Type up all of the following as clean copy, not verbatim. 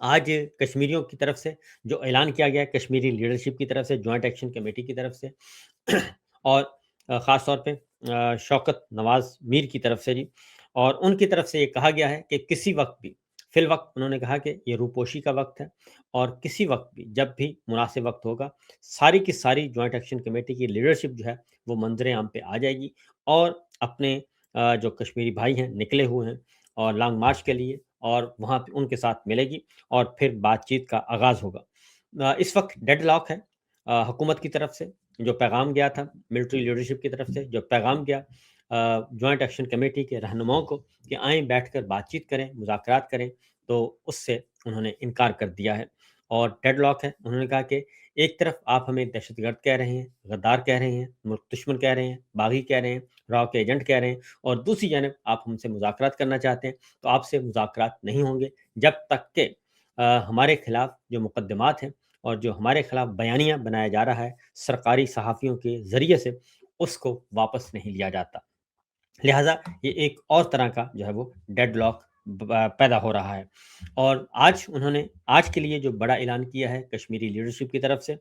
آج کشمیریوں کی طرف سے جو اعلان کیا گیا ہے کشمیری لیڈرشپ کی طرف سے، جوائنٹ ایکشن کمیٹی کی طرف سے اور خاص طور پہ شوکت نواز میر کی طرف سے جی، اور ان کی طرف سے یہ کہا گیا ہے کہ کسی وقت بھی فی الوقت انہوں نے کہا کہ یہ روپوشی کا وقت ہے، اور کسی وقت بھی جب بھی مناسب وقت ہوگا ساری کی ساری جوائنٹ ایکشن کمیٹی کی لیڈرشپ جو ہے وہ منظر عام پہ آ جائے گی، اور اپنے جو کشمیری بھائی ہیں نکلے ہوئے ہیں اور لانگ مارچ کے لیے، اور وہاں پہ ان کے ساتھ ملے گی اور پھر بات چیت کا آغاز ہوگا۔ اس وقت ڈیڈ لاک ہے حکومت کی طرف سے جو پیغام گیا تھا، ملٹری لیڈرشپ کی طرف سے جو پیغام گیا جوائنٹ ایکشن کمیٹی کے رہنماؤں کو کہ آئیں بیٹھ کر بات چیت کریں، مذاکرات کریں، تو اس سے انہوں نے انکار کر دیا ہے اور ڈیڈ لاک ہے۔ انہوں نے کہا کہ ایک طرف آپ ہمیں دہشت گرد کہہ رہے ہیں، غدار کہہ رہے ہیں، ملک دشمن کہہ رہے ہیں، باغی کہہ رہے ہیں، راؤ کے ایجنٹ کہہ رہے ہیں، اور دوسری جانب آپ ہم سے مذاکرات کرنا چاہتے ہیں، تو آپ سے مذاکرات نہیں ہوں گے جب تک کہ ہمارے خلاف جو مقدمات ہیں اور جو ہمارے خلاف بیانیہ بنایا جا رہا ہے سرکاری صحافیوں کے ذریعے سے، اس کو واپس نہیں لیا جاتا۔ لہٰذا یہ ایک اور طرح کا جو ہے وہ ڈیڈ لاک پیدا ہو رہا ہے، اور آج کے لیے جو بڑا اعلان کیا ہے کشمیری لیڈرشپ کی طرف سے،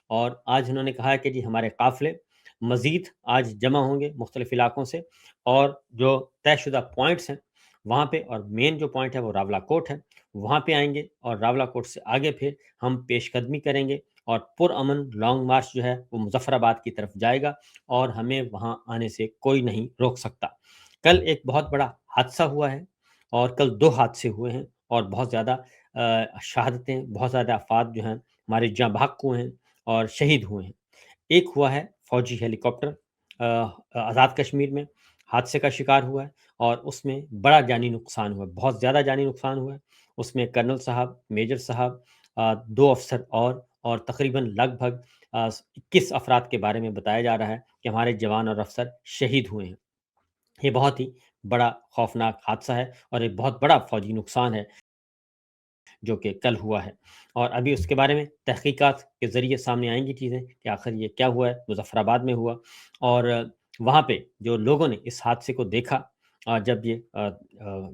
اور آج انہوں نے کہا ہے کہ جی ہمارے قافلے مزید آج جمع ہوں گے مختلف علاقوں سے، اور جو طے شدہ پوائنٹس ہیں وہاں پہ، اور مین جو پوائنٹ ہے وہ راولا کوٹ ہے، وہاں پہ آئیں گے، اور راولا کوٹ سے آگے پھر ہم پیش قدمی کریں گے، اور پرامن لانگ مارچ جو ہے وہ مظفر آباد کی طرف جائے گا، اور ہمیں وہاں آنے سے کوئی نہیں روک سکتا۔ کل ایک بہت بڑا حادثہ ہوا ہے، اور کل 2 حادثے ہوئے ہیں، اور بہت زیادہ شہادتیں، بہت زیادہ افراد جو ہیں ہمارے جاں بحق ہوئے ہیں اور شہید ہوئے ہیں۔ ایک ہوا ہے فوجی ہیلی کاپٹر آزاد کشمیر میں حادثے کا شکار ہوا ہے، اور اس میں بڑا جانی نقصان ہوا ہے، بہت زیادہ جانی نقصان ہوا ہے۔ اس میں کرنل صاحب، میجر صاحب، 2 افسر اور تقریباً لگ بھگ 21 افراد کے بارے میں بتایا جا رہا ہے کہ ہمارے جوان اور افسر شہید ہوئے ہیں۔ یہ بہت ہی بڑا خوفناک حادثہ ہے، اور ایک بہت بڑا فوجی نقصان ہے جو کہ کل ہوا ہے، اور ابھی اس کے بارے میں تحقیقات کے ذریعے سامنے آئیں گی چیزیں کہ آخر یہ کیا ہوا ہے، مظفر آباد میں ہوا، اور وہاں پہ جو لوگوں نے اس حادثے کو دیکھا، جب یہ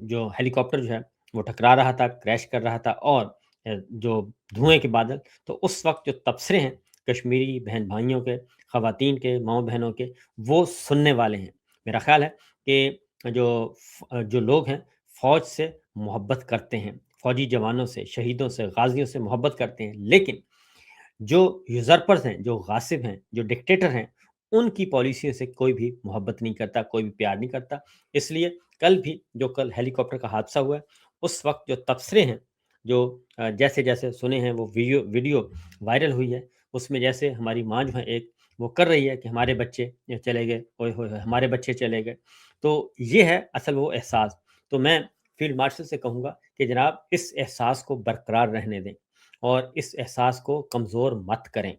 جو ہیلی کاپٹر جو ہے وہ ٹکرا رہا تھا، کریش کر رہا تھا، اور جو دھوئیں کے بادل، تو اس وقت جو تبصرے ہیں کشمیری بہن بھائیوں کے، خواتین کے، ماؤں بہنوں کے، وہ سننے والے ہیں۔ میرا خیال ہے کہ جو لوگ ہیں فوج سے محبت کرتے ہیں، فوجی جوانوں سے، شہیدوں سے، غازیوں سے محبت کرتے ہیں، لیکن جو یوزرپرز ہیں، جو غاصب ہیں، جو ڈکٹیٹر ہیں، ان کی پالیسیوں سے کوئی بھی محبت نہیں کرتا، کوئی بھی پیار نہیں کرتا۔ اس لیے کل ہیلی کاپٹر کا حادثہ ہوا ہے، اس وقت جو تبصرے ہیں، جو جیسے جیسے سنے ہیں، وہ ویڈیو وائرل ہوئی ہے، اس میں جیسے ہماری ماں جو ہے ایک وہ کر رہی ہے کہ ہمارے بچے چلے گئے، اوئے ہوئے ہوئے، ہمارے بچے چلے گئے، تو یہ ہے اصل وہ احساس۔ تو میں فیلڈ مارشل سے کہوں گا کہ جناب اس احساس کو برقرار رہنے دیں، اور اس احساس کو کمزور مت کریں،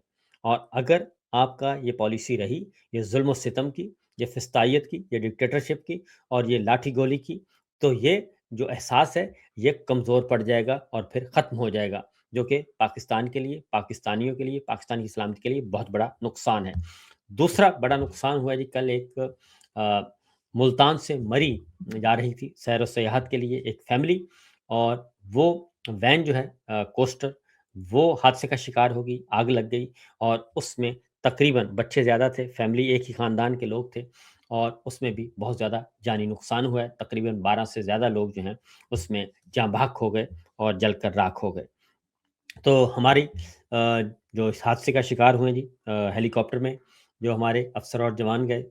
اور اگر آپ کا یہ پالیسی رہی، یہ ظلم و ستم کی، یہ فسطائیت کی، یہ ڈکٹیٹرشپ کی، اور یہ لاٹھی گولی کی، تو یہ جو احساس ہے یہ کمزور پڑ جائے گا اور پھر ختم ہو جائے گا، جو کہ پاکستان کے لیے، پاکستانیوں کے لیے، پاکستان کی سلامتی کے لیے بہت بڑا نقصان ہے۔ دوسرا بڑا نقصان ہوا ہے جی، کل ایک ملتان سے مری جا رہی تھی سیر و سیاحت کے لیے ایک فیملی، اور وہ وین جو ہے کوسٹر، وہ حادثے کا شکار ہوگی، آگ لگ گئی، اور اس میں تقریباً بچے زیادہ تھے، فیملی ایک ہی خاندان کے لوگ تھے، اور اس میں بھی بہت زیادہ جانی نقصان ہوا ہے، تقریباً 12 سے زیادہ لوگ جو ہیں اس میں جاں بحق ہو گئے اور جل کر راکھ ہو گئے۔ تو ہماری جو اس حادثے کا شکار ہوئے جی ہیلی کاپٹر میں، جو ہمارے افسر اور جوان گئے،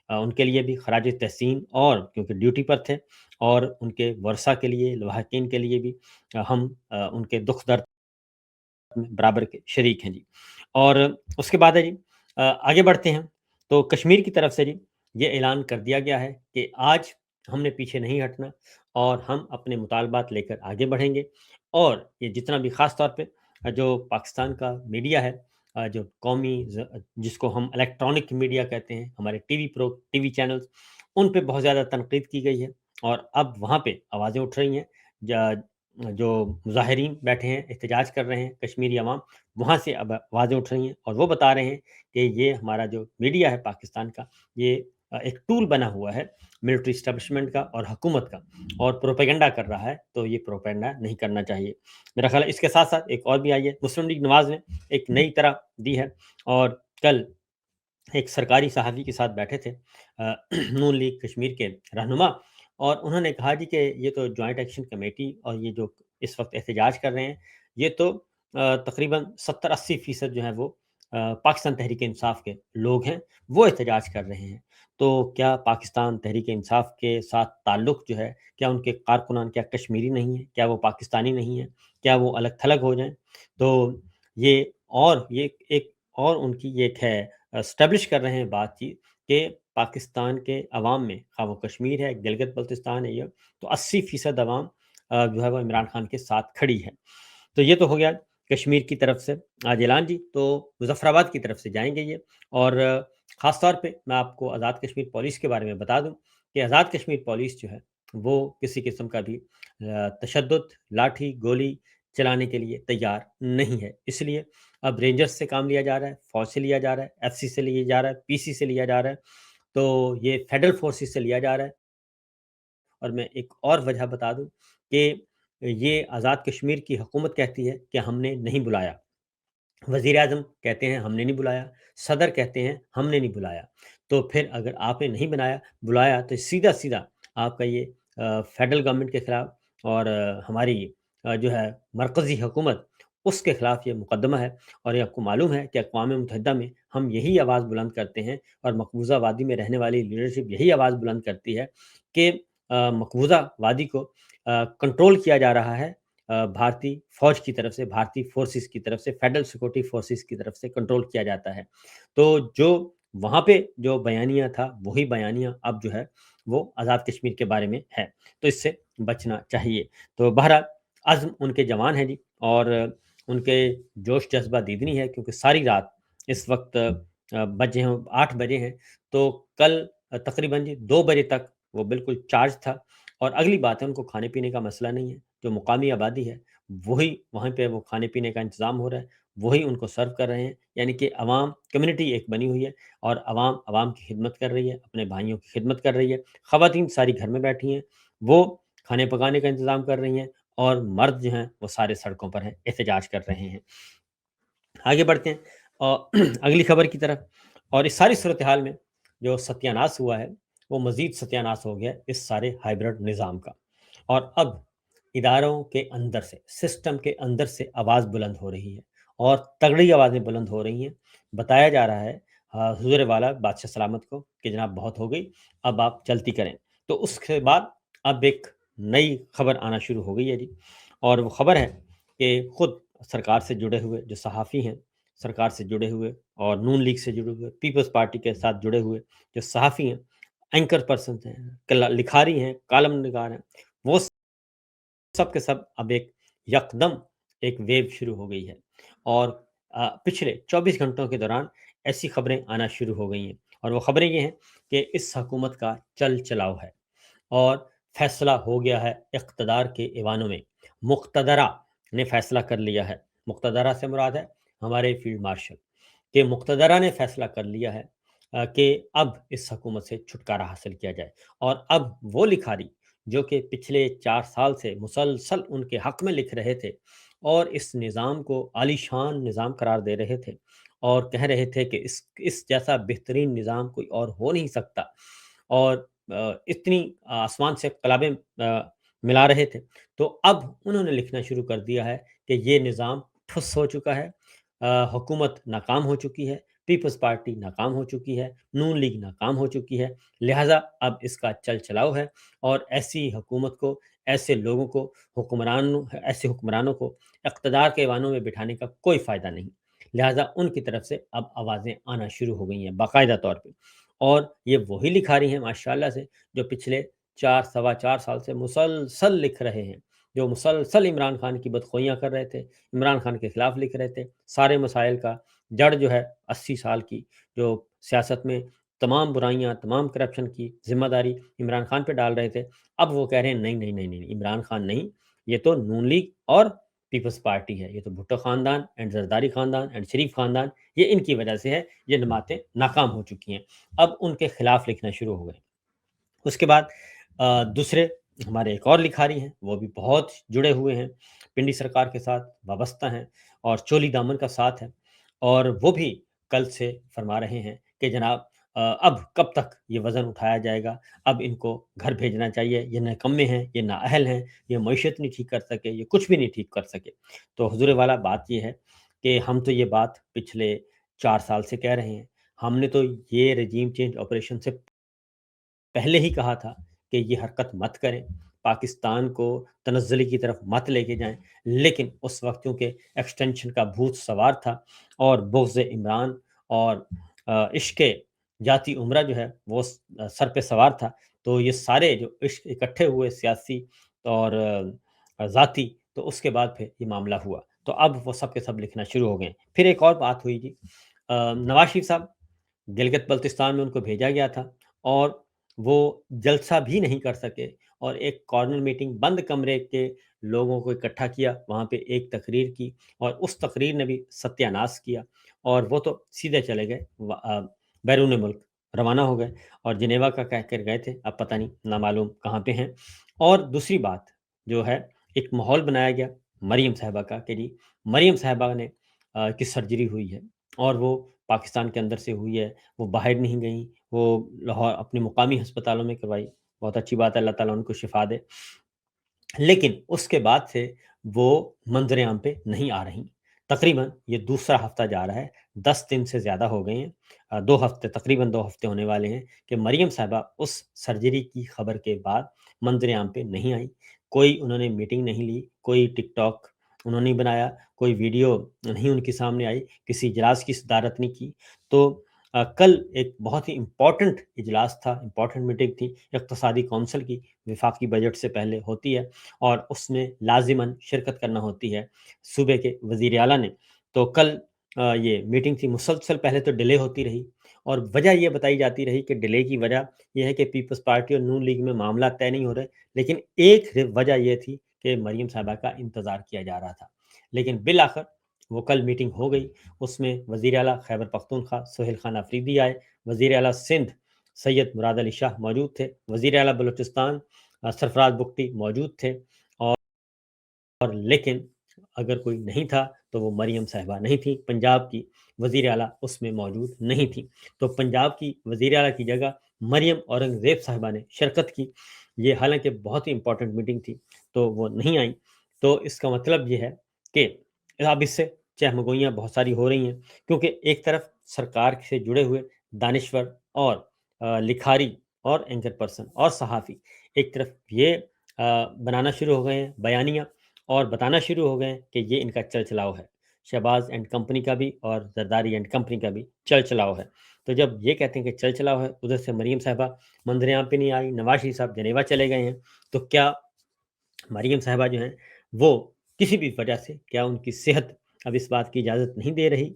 ان کے لیے بھی خراج تحسین، اور کیونکہ ڈیوٹی پر تھے، اور ان کے ورثہ کے لیے، لواحقین کے لیے بھی ہم ان کے دکھ درد میں برابر کے شریک ہیں جی۔ اور اس کے بعد ہے جی آگے بڑھتے ہیں، تو کشمیر کی طرف سے جی یہ اعلان کر دیا گیا ہے کہ آج ہم نے پیچھے نہیں ہٹنا، اور ہم اپنے مطالبات لے کر آگے بڑھیں گے، اور یہ جتنا بھی خاص طور پہ جو پاکستان کا میڈیا ہے، جو قومی جس کو ہم الیکٹرانک میڈیا کہتے ہیں، ہمارے ٹی وی چینلز، ان پہ بہت زیادہ تنقید کی گئی ہے، اور اب وہاں پہ آوازیں اٹھ رہی ہیں، جو مظاہرین بیٹھے ہیں، احتجاج کر رہے ہیں کشمیری عوام، وہاں سے اب آوازیں اٹھ رہی ہیں، اور وہ بتا رہے ہیں کہ یہ ہمارا جو میڈیا ہے پاکستان کا، یہ ایک ٹول بنا ہوا ہے ملٹری اسٹیبلشمنٹ کا اور حکومت کا، اور پروپیگنڈا کر رہا ہے، تو یہ پروپیگنڈا نہیں کرنا چاہیے میرا خیال ہے۔ اس کے ساتھ ساتھ ایک اور بھی آئی ہے، مسلم لیگ نواز نے ایک نئی طرح دی ہے، اور کل ایک سرکاری صحافی کے ساتھ بیٹھے تھے نون لیگ کشمیر کے رہنما، اور انہوں نے کہا جی کہ یہ تو جوائنٹ ایکشن کمیٹی اور یہ جو اس وقت احتجاج کر رہے ہیں، یہ تو تقریباً 70-80% جو ہیں وہ پاکستان تحریک انصاف کے لوگ ہیں، وہ احتجاج کر رہے ہیں، تو کیا پاکستان تحریک انصاف کے ساتھ تعلق جو ہے، کیا ان کے کارکنان کیا کشمیری نہیں ہیں، کیا وہ پاکستانی نہیں ہیں، کیا وہ الگ تھلگ ہو جائیں؟ تو یہ ایک اور ان کی یہ ایک ہے، اسٹیبلش کر رہے ہیں بات چیت کہ پاکستان کے عوام میں، خواہ وہ کشمیر ہے، گلگت بلتستان ہے، یہ تو 80% عوام جو ہے وہ عمران خان کے ساتھ کھڑی ہے۔ تو یہ تو ہو گیا کشمیر کی طرف سے آج اعلان جی۔ تو مظفر آباد کی طرف سے جائیں گے یہ، اور خاص طور پہ میں آپ کو آزاد کشمیر پولیس کے بارے میں بتا دوں کہ آزاد کشمیر پولیس جو ہے وہ کسی قسم کا بھی تشدد، لاٹھی گولی چلانے کے لیے تیار نہیں ہے، اس لیے اب رینجرز سے کام لیا جا رہا ہے، فوج سے لیا جا رہا ہے، ایف سی سے لیا جا رہا ہے، پی سی سے لیا جا رہا ہے، تو یہ فیڈرل فورسز سے لیا جا رہا ہے۔ اور میں ایک اور وجہ بتا دوں کہ یہ آزاد کشمیر کی حکومت کہتی ہے کہ ہم نے نہیں بلایا، وزیر اعظم کہتے ہیں ہم نے نہیں بلایا، صدر کہتے ہیں ہم نے نہیں بلایا، تو پھر اگر آپ نے نہیں بلایا تو سیدھا سیدھا آپ کا یہ فیڈرل گورنمنٹ کے خلاف اور ہماری جو ہے مرکزی حکومت، اس کے خلاف یہ مقدمہ ہے۔ اور یہ آپ کو معلوم ہے کہ اقوام متحدہ میں ہم یہی آواز بلند کرتے ہیں، اور مقبوضہ وادی میں رہنے والی لیڈرشپ یہی آواز بلند کرتی ہے کہ مقبوضہ وادی کو کنٹرول کیا جا رہا ہے بھارتی فوج کی طرف سے، بھارتی فورسز کی طرف سے، فیڈرل سیکورٹی فورسز کی طرف سے کنٹرول کیا جاتا ہے۔ تو جو وہاں پہ جو بیانیہ تھا، وہی بیانیہ اب جو ہے وہ آزاد کشمیر کے بارے میں ہے، تو اس سے بچنا چاہیے۔ تو بہرحال عزم ان کے جوان ہیں جی، اور ان کے جوش جذبہ دیدنی ہے، کیونکہ ساری رات اس وقت بجے ہیں 8 بجے ہیں، تو کل تقریباً جی 2 بجے تک وہ بالکل چارج تھا۔ اور اگلی بات ہے، ان کو کھانے پینے کا مسئلہ نہیں ہے، جو مقامی آبادی ہے وہی وہاں پہ وہ کھانے پینے کا انتظام ہو رہا ہے، وہی ان کو سرو کر رہے ہیں، یعنی کہ عوام کمیونٹی ایک بنی ہوئی ہے، اور عوام کی خدمت کر رہی ہے، اپنے بھائیوں کی خدمت کر رہی ہے۔ خواتین ساری گھر میں بیٹھی ہیں، وہ کھانے پکانے کا انتظام کر رہی ہیں، اور مرد جو ہیں وہ سارے سڑکوں پر ہیں، احتجاج کر رہے ہیں۔ آگے بڑھتے ہیں اور اگلی خبر کی طرف۔ اور اس ساری صورتحال میں جو ستیاناش ہوا ہے، وہ مزید ستیاناش ہو گیا اس سارے ہائیبرڈ نظام کا، اور اب اداروں کے اندر سے، سسٹم کے اندر سے آواز بلند ہو رہی ہے، اور تگڑی آوازیں بلند ہو رہی ہیں۔ بتایا جا رہا ہے حضور والا بادشاہ سلامت کو کہ جناب بہت ہو گئی، اب آپ چلتی کریں۔ تو اس کے بعد اب ایک نئی خبر آنا شروع ہو گئی ہے جی، اور وہ خبر ہے کہ خود سرکار سے جڑے ہوئے جو صحافی ہیں، سرکار سے جڑے ہوئے اور نون لیگ سے جڑے ہوئے، پیپلز پارٹی کے ساتھ جڑے ہوئے جو صحافی ہیں، اینکر پرسنز ہیں، لکھاری ہیں، کالم نگار ہیں، وہ سب کے سب اب ایک یکدم ایک ویو شروع ہو گئی ہے، اور پچھلے 24 گھنٹوں کے دوران ایسی خبریں آنا شروع ہو گئی ہیں، اور وہ خبریں یہ ہیں کہ اس حکومت کا چل چلاؤ ہے، اور فیصلہ ہو گیا ہے اقتدار کے ایوانوں میں۔ مقتدرہ نے فیصلہ کر لیا ہے، مقتدرہ سے مراد ہے ہمارے فیلڈ مارشل، کہ مقتدرہ نے فیصلہ کر لیا ہے کہ اب اس حکومت سے چھٹکارا حاصل کیا جائے، اور اب وہ لکھاری جو کہ پچھلے 4 سال سے مسلسل ان کے حق میں لکھ رہے تھے، اور اس نظام کو عالی شان نظام قرار دے رہے تھے، اور کہہ رہے تھے کہ اس جیسا بہترین نظام کوئی اور ہو نہیں سکتا، اور اتنی آسمان سے کلابیں ملا رہے تھے، تو اب انہوں نے لکھنا شروع کر دیا ہے کہ یہ نظام ٹھس ہو چکا ہے، حکومت ناکام ہو چکی ہے، پیپلز پارٹی ناکام ہو چکی ہے، نون لیگ ناکام ہو چکی ہے، لہٰذا اب اس کا چل چلاؤ ہے، اور ایسی حکومت کو، ایسے لوگوں کو، ایسے حکمرانوں کو اقتدار کے ایوانوں میں بٹھانے کا کوئی فائدہ نہیں، لہٰذا ان کی طرف سے اب آوازیں آنا شروع ہو گئی ہیں باقاعدہ طور پہ۔ اور یہ وہی لکھاری ہیں ماشاءاللہ سے جو پچھلے 4 سوا 4 سال سے مسلسل لکھ رہے ہیں، جو مسلسل عمران خان کی بدخوئیاں کر رہے تھے، عمران خان کے خلاف لکھ رہے تھے، سارے مسائل کا جڑ جو ہے 80 سال کی جو سیاست میں تمام برائیاں، تمام کرپشن کی ذمہ داری عمران خان پہ ڈال رہے تھے، اب وہ کہہ رہے ہیں نہیں نہیں نہیں نہیں، عمران خان نہیں، یہ تو نون لیگ اور پیپلز پارٹی ہے، یہ تو بھٹو خاندان اینڈ زرداری خاندان اینڈ شریف خاندان، یہ ان کی وجہ سے ہے، یہ جماعتیں ناکام ہو چکی ہیں، اب ان کے خلاف لکھنا شروع ہو گئے۔ اس کے بعد دوسرے ہمارے ایک اور لکھاری ہیں، وہ بھی بہت جڑے ہوئے ہیں، پنڈی سرکار کے ساتھ وابستہ ہیں اور چولی دامن کا ساتھ ہے، اور وہ بھی کل سے فرما رہے ہیں کہ جناب اب کب تک یہ وزن اٹھایا جائے گا، اب ان کو گھر بھیجنا چاہیے، یہ نکمے ہیں، یہ نااہل ہیں، یہ معیشت نہیں ٹھیک کر سکے، یہ کچھ بھی نہیں ٹھیک کر سکے۔ تو حضور والا بات یہ ہے کہ ہم تو یہ بات پچھلے 4 سال سے کہہ رہے ہیں، ہم نے تو یہ رجیم چینج آپریشن سے پہلے ہی کہا تھا کہ یہ حرکت مت کریں، پاکستان کو تنزلی کی طرف مت لے کے جائیں، لیکن اس وقت کیونکہ ایکسٹینشن کا بھوت سوار تھا اور بغض عمران اور عشق جاتی عمرہ جو ہے وہ سر پہ سوار تھا، تو یہ سارے جو عشق اکٹھے ہوئے سیاسی اور ذاتی، تو اس کے بعد پھر یہ معاملہ ہوا، تو اب وہ سب کے سب لکھنا شروع ہو گئے۔ پھر ایک اور بات ہوئی جی، نواز شریف صاحب گلگت بلتستان میں ان کو بھیجا گیا تھا اور وہ جلسہ بھی نہیں کر سکے، اور ایک کارنر میٹنگ بند کمرے کے لوگوں کو اکٹھا کیا، وہاں پہ ایک تقریر کی اور اس تقریر نے بھی ستیہ ناش کیا، اور وہ تو سیدھے چلے گئے بیرون ملک روانہ ہو گئے، اور جنیوا کا کہہ کر گئے تھے، اب پتہ نہیں نامعلوم کہاں پہ ہیں۔ اور دوسری بات جو ہے، ایک ماحول بنایا گیا مریم صاحبہ کا کہ جی مریم صاحبہ نے کی سرجری ہوئی ہے اور وہ پاکستان کے اندر سے ہوئی ہے، وہ باہر نہیں گئیں، وہ لاہور اپنے مقامی ہسپتالوں میں کروائی، بہت اچھی بات ہے، اللہ تعالیٰ ان کو شفا دے، لیکن اس کے بعد سے وہ منظر عام پہ نہیں آ رہی۔ تقریباً یہ دوسرا ہفتہ جا رہا ہے، 10 دن سے زیادہ ہو گئے ہیں، 2 ہفتے، تقریباً 2 ہفتے ہونے والے ہیں کہ مریم صاحبہ اس سرجری کی خبر کے بعد منظر عام پہ نہیں آئی، کوئی انہوں نے میٹنگ نہیں لی، کوئی ٹک ٹاک انہوں نے بنایا، کوئی ویڈیو نہیں ان کے سامنے آئی، کسی اجلاس کی صدارت نہیں کی۔ تو کل ایک بہت ہی امپورٹنٹ اجلاس تھا، امپورٹنٹ میٹنگ تھی اقتصادی کونسل کی، وفاقی بجٹ سے پہلے ہوتی ہے اور اس میں لازماً شرکت کرنا ہوتی ہے صوبے کے وزیر اعلیٰ نے۔ تو کل یہ میٹنگ تھی، مسلسل پہلے تو ڈیلے ہوتی رہی، اور وجہ یہ بتائی جاتی رہی کہ ڈیلے کی وجہ یہ ہے کہ پیپلز پارٹی اور نون لیگ میں معاملہ طے نہیں ہو رہے، لیکن ایک وجہ یہ تھی کہ مریم صاحبہ کا انتظار کیا جا رہا تھا، لیکن بالآخر وہ کل میٹنگ ہو گئی، اس میں وزیر اعلیٰ خیبر پختونخوا سہیل خان آفریدی آئے، وزیر اعلیٰ سندھ سید مراد علی شاہ موجود تھے، وزیر اعلیٰ بلوچستان سرفراز بگٹی موجود تھے، اور لیکن اگر کوئی نہیں تھا تو وہ مریم صاحبہ نہیں تھی، پنجاب کی وزیر اعلیٰ اس میں موجود نہیں تھی، تو پنجاب کی وزیر اعلیٰ کی جگہ مریم اورنگزیب صاحبہ نے شرکت کی، یہ حالانکہ بہت ہی امپورٹنٹ میٹنگ تھی تو وہ نہیں آئیں۔ تو اس کا مطلب یہ ہے کہ اب اس سے چہمگوئیاں بہت ساری ہو رہی ہیں، کیونکہ ایک طرف سرکار سے جڑے ہوئے دانشور اور لکھاری اور اینکر پرسن اور صحافی ایک طرف یہ بنانا شروع ہو گئے ہیں بیانیہ، اور بتانا شروع ہو گئے ہیں کہ یہ ان کا چل چلاؤ ہے، شہباز اینڈ کمپنی کا بھی اور زرداری اینڈ کمپنی کا بھی چل چلاؤ ہے۔ تو جب یہ کہتے ہیں کہ چل چلاؤ ہے، ادھر سے مریم صاحبہ منظر عام پہ نہیں آئی، نواز شریف صاحب جنیوا چلے گئے ہیں، تو کیا مریم صاحبہ جو ہیں وہ کسی بھی وجہ سے، کیا ان کی صحت اب اس بات کی اجازت نہیں دے رہی؟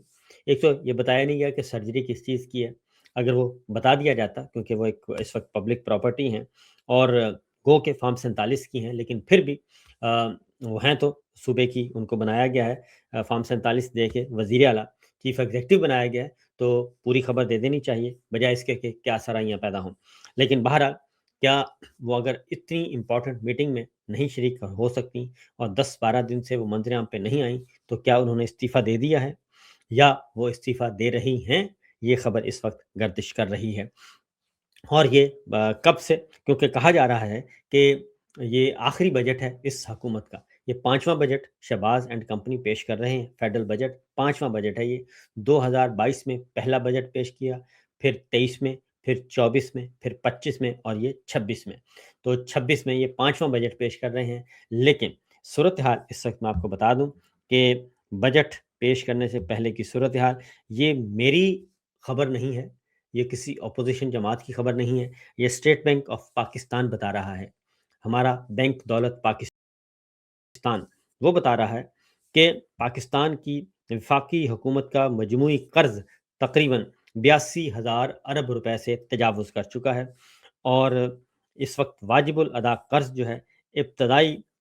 ایک تو یہ بتایا نہیں گیا کہ سرجری کس چیز کی ہے، اگر وہ بتا دیا جاتا، کیونکہ وہ ایک اس وقت پبلک پراپرٹی ہیں اور گو کے فارم 47 کی ہیں، لیکن پھر بھی وہ ہیں تو صوبے کی، ان کو بنایا گیا ہے فارم 47 دے کے وزیر اعلیٰ چیف ایگزیکٹو بنایا گیا ہے، تو پوری خبر دے دینی چاہیے بجائے اس کے کہ کیا سرائیاں پیدا ہوں۔ لیکن بہرحال کیا وہ اگر اتنی امپورٹنٹ میٹنگ میں نہیں شریک ہو سکتی اور 10-12 دن سے وہ منظر عام پہ نہیں آئیں، تو کیا انہوں نے استعفیٰ دے دیا ہے یا وہ استعفیٰ دے رہی ہیں؟ یہ خبر اس وقت گردش کر رہی ہے، اور یہ کب سے، کیونکہ کہا جا رہا ہے کہ یہ آخری بجٹ ہے اس حکومت کا، یہ 5واں بجٹ شہباز اینڈ کمپنی پیش کر رہے ہیں، فیڈرل بجٹ 5واں بجٹ ہے، یہ 2022 میں پہلا بجٹ پیش کیا، پھر 23 میں، پھر 24 میں، پھر 25 میں، اور یہ 26 میں، تو 26 میں یہ 5واں بجٹ پیش کر رہے ہیں۔ لیکن صورتحال اس وقت میں آپ کو بتا دوں کہ بجٹ پیش کرنے سے پہلے کی صورتحال، یہ میری خبر نہیں ہے، یہ کسی اپوزیشن جماعت کی خبر نہیں ہے، یہ اسٹیٹ بینک آف پاکستان بتا رہا ہے، ہمارا بینک دولت پاکستان، وہ بتا رہا ہے کہ پاکستان کی وفاقی حکومت کا مجموعی قرض تقریباً 82,000 ارب روپے سے تجاوز کر چکا ہے، اور اس وقت واجب الادا قرض جو ہے ابتدائی